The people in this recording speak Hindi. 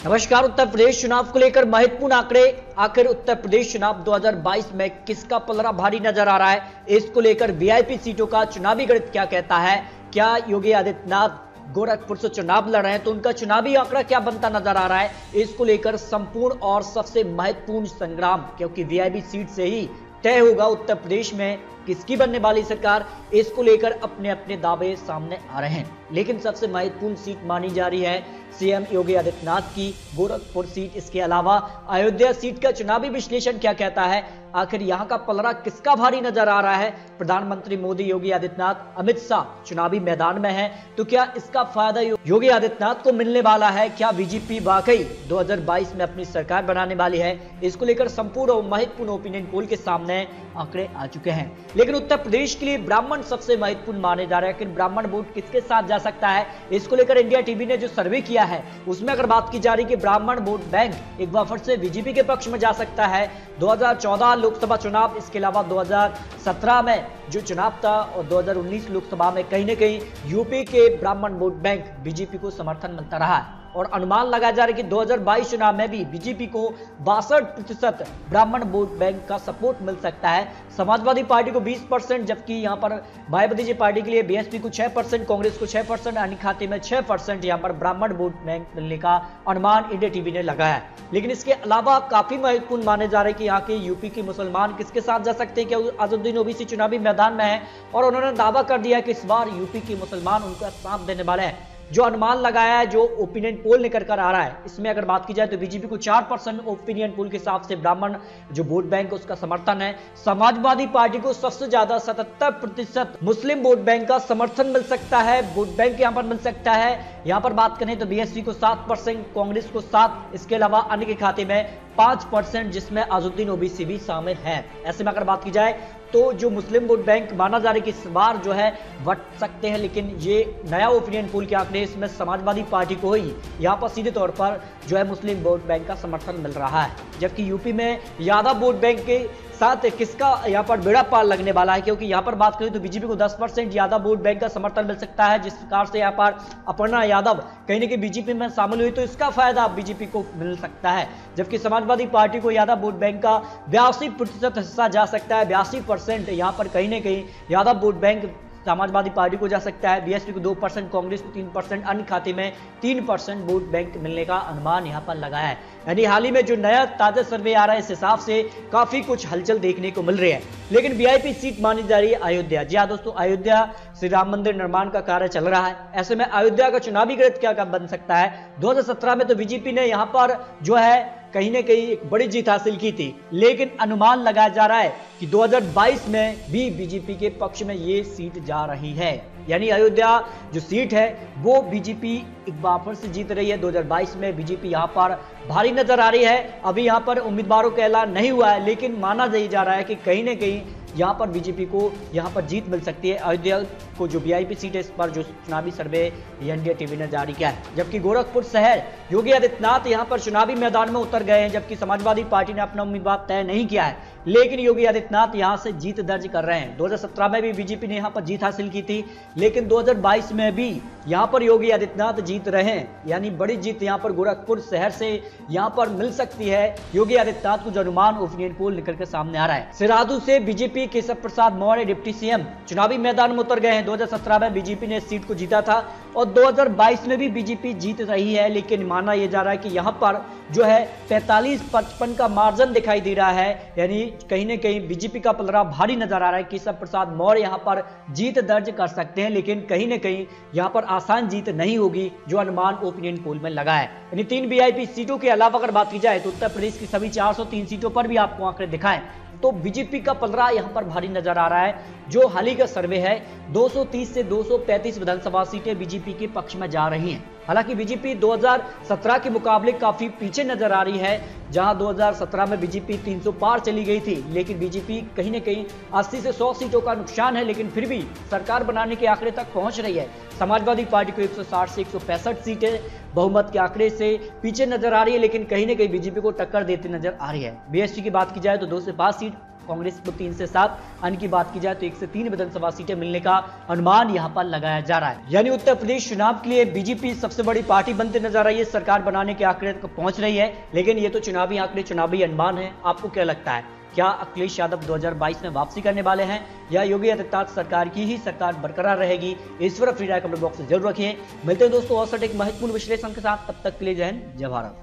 नमस्कार। उत्तर प्रदेश चुनाव को लेकर महत्वपूर्ण आंकड़े। आखिर उत्तर प्रदेश चुनाव 2022 में किसका पलड़ा भारी नजर आ रहा है, इसको लेकर वीआईपी सीटों का चुनावी गणित क्या कहता है। क्या योगी आदित्यनाथ गोरखपुर से चुनाव लड़ रहे हैं तो उनका चुनावी आंकड़ा क्या बनता नजर आ रहा है, इसको लेकर संपूर्ण और सबसे महत्वपूर्ण संग्राम, क्योंकि वीआईपी सीट से ही तय होगा उत्तर प्रदेश में किसकी बनने वाली सरकार। इसको लेकर अपने अपने दावे सामने आ रहे हैं, लेकिन सबसे महत्वपूर्ण सीट मानी जा रही है सीएम योगी आदित्यनाथ की गोरखपुर सीट। इसके अलावा अयोध्या सीट का चुनावी विश्लेषण क्या कहता है, आखिर यहां का पलड़ा किसका भारी नजर आ रहा है। प्रधानमंत्री मोदी, योगी आदित्यनाथ, अमित शाह चुनावी मैदान में है, तो क्या इसका फायदा योगी आदित्यनाथ को मिलने वाला है। क्या बीजेपी वाकई 2022 में अपनी सरकार बनाने वाली है, इसको लेकर संपूर्ण और महत्वपूर्ण ओपिनियन पोल के सामने आंकड़े आ चुके हैं। लेकिन उत्तर प्रदेश के लिए ब्राह्मण सबसे महत्वपूर्ण माने जा रहे हैं। लेकिन ब्राह्मण वोट किसके साथ जा सकता है, इसको लेकर इंडिया टीवी ने जो सर्वे किया है उसमें अगर बात की जा रही कि ब्राह्मण वोट बैंक एक बार फिर से बीजेपी के पक्ष में जा सकता है। 2014 लोकसभा चुनाव, इसके अलावा 2017 में जो चुनाव था और 2019 लोकसभा में कहीं ना कहीं यूपी के ब्राह्मण वोट बैंक बीजेपी को समर्थन मिलता रहा है। और अनुमान लगाया जा रहा है कि 2022 चुनाव में भी बीजेपी को 62% ब्राह्मण वोट बैंक का सपोर्ट मिल सकता है। समाजवादी पार्टी को 20%, जबकि यहां पर मायावती जी पार्टी के लिए बीएसपी को 6%, कांग्रेस को 6%, अन्य खाते में 6% यहां पर ब्राह्मण वोट बैंक मिलने का अनुमान इंडिया टीवी ने लगाया है। लेकिन इसके अलावा काफी महत्वपूर्ण माने जा रहे हैं कि यहाँ के यूपी के मुसलमान किसके साथ जा सकते हैं। क्या अजहरुद्दीन ओवैसी चुनावी मैदान में है और उन्होंने दावा कर दिया कि इस बार यूपी के मुसलमान उनका साथ देने वाले हैं। जो अनुमान लगाया है, जो ओपिनियन पोल निकल कर आ रहा है, इसमें अगर बात की जाए तो बीजेपी को 4% ओपिनियन पोल के हिसाब से ब्राह्मण जो वोट बैंक है उसका समर्थन है। समाजवादी पार्टी को सबसे ज्यादा 77% मुस्लिम वोट बैंक का समर्थन मिल सकता है, वोट बैंक यहां पर मिल सकता है। यहां पर बात करें तो बीएसपी को 7%, कांग्रेस को 7%, इसके अलावा अन्य के खाते में 5%, जिसमें अजहरुद्दीन ओवैसी भी शामिल है। ऐसे में अगर बात की जाए तो जो मुस्लिम वोट बैंक माना जा रहा है कि इस बार जो है बढ़ सकते हैं, लेकिन ये नया ओपिनियन पोल के आंकड़े, इसमें समाजवादी पार्टी को ही यहाँ पर सीधे तौर पर जो है मुस्लिम वोट बैंक का समर्थन मिल रहा है। जबकि यूपी में यादव वोट बैंक के साथ किसका यहाँ पर बेड़ा पार लगने वाला है, क्योंकि यहाँ पर बात करें तो बीजेपी को 10% यादव वोट बैंक का समर्थन मिल सकता है। जिस प्रकार से यहाँ पर अपर्णा यादव कहीं ना कहीं बीजेपी में शामिल हुई तो इसका फायदा बीजेपी को मिल सकता है। जबकि समाजवादी पार्टी को यादव वोट बैंक का 82% हिस्सा जा सकता है। 82% यहाँ पर कहीं ना कहीं Yadav vote bank Samajwadi party को जा सकता है। बीएसपी को 2%, कांग्रेस को 3%, अन्य खाते में 3% वोट बैंक मिलने का अनुमान यहां पर लगाया है। यानी हाल ही में जो नया ताजा सर्वे आ रहा है, इस हिसाब से काफी कुछ हलचल देखने को मिल रही है। लेकिन वीआईपी सीट मानी जा रही है अयोध्या। जी हाँ दोस्तों, अयोध्या श्री राम मंदिर निर्माण का कार्य चल रहा है। ऐसे में अयोध्या का चुनावी गणित क्या बन सकता है। 2017 में तो बीजेपी ने यहां पर जो है कहीं ना कहीं एक बड़ी जीत हासिल की थी, लेकिन अनुमान लगाया जा रहा है कि 2022 में भी बीजेपी के पक्ष में ये सीट जा रही है। यानी अयोध्या जो सीट है वो बीजेपी एक बार फिर से जीत रही है। 2022 में बीजेपी यहां पर भारी नजर आ रही है। अभी यहां पर उम्मीदवारों का ऐलान नहीं हुआ है, लेकिन माना जा रहा है कि कहीं ना कहीं यहां पर बीजेपी को यहां पर जीत मिल सकती है। अयोध्या को जो वीआईपी सीट है, इस पर जो चुनावी सर्वे इंडिया टीवी ने जारी किया है। जबकि गोरखपुर शहर योगी आदित्यनाथ यहां पर चुनावी मैदान में उतर गए हैं, जबकि समाजवादी पार्टी ने अपना उम्मीदवार तय नहीं किया है, लेकिन योगी आदित्यनाथ यहां से जीत दर्ज कर रहे हैं। 2017 में भी बीजेपी ने यहां पर जीत हासिल की थी, लेकिन 2022 में भी यहां पर योगी आदित्यनाथ जीत रहे हैं। यानी बड़ी जीत यहां पर गोरखपुर शहर से यहां पर मिल सकती है योगी आदित्यनाथ को, जो अनुमान ओपिनियन पोल निकल के सामने आ रहा है। सिरादू से BJP Keshav Prasad Maurya deputy CM चुनावी मैदान में उतर गए हैं। 2017 में बीजेपी ने इस सीट को जीता था और 2022 में भी बीजेपी जीत रही है, लेकिन माना यह जा रहा है कि यहां पर जो है 45-55 का मार्जिन दिखाई दे रहा है। यानी कहीं ना कहीं बीजेपी का पलड़ा भारी नजर आ रहा है। केशव प्रसाद मौर्य यहां पर जीत दर्ज कर सकते हैं, लेकिन कहीं ना कहीं यहां पर आसान जीत नहीं होगी, जो अनुमान ओपिनियन पोल में लगा है। यानी 3 वीआईपी सीटों के अलावा अगर बात की जाए तो उत्तर प्रदेश की सभी 403 सीटों पर भी आपको आंकड़े दिखाएं तो बीजेपी का पलड़ा यहां पर भारी नजर आ रहा है। जो हाल ही का सर्वे है, 230 से 235 विधानसभा सीटें बीजेपी के पक्ष में जा रही हैं। हालांकि बीजेपी 2017 के मुकाबले काफी पीछे नजर आ रही है, जहां 2017 में बीजेपी 300 पार चली गई थी, लेकिन बीजेपी कहीं ना कहीं 80 से 100 सीटों का नुकसान है, लेकिन फिर भी सरकार बनाने के आंकड़े तक पहुंच रही है। समाजवादी पार्टी को 160 से 165 सीटें बहुमत के आंकड़े से पीछे नजर आ रही है, लेकिन कहीं ना कहीं बीजेपी को टक्कर देती नजर आ रही है। बीएसपी की बात की जाए तो 2 से 5 सीट, कांग्रेस को 3 से 7, अन्य की बात की जाए तो 1 से 3 विधानसभा सीटें मिलने का अनुमान यहां पर लगाया जा रहा है। यानी उत्तर प्रदेश चुनाव के लिए बीजेपी सबसे बड़ी पार्टी बनते नजर आ रही है, सरकार बनाने के आंकड़े तक पहुंच रही है। लेकिन ये तो चुनावी आंकड़े, चुनावी अनुमान है। आपको क्या लगता है, क्या अखिलेश यादव 2022 में वापसी करने वाले हैं या योगी आदित्यनाथ सरकार की ही सरकार बरकरार रहेगी? इस पर अपनी राय कमेंट बॉक्स में जरूर रखिए। मिलते हैं दोस्तों और एक महत्वपूर्ण विश्लेषण के साथ, तब तक के लिए जय हिंद, जय भारत।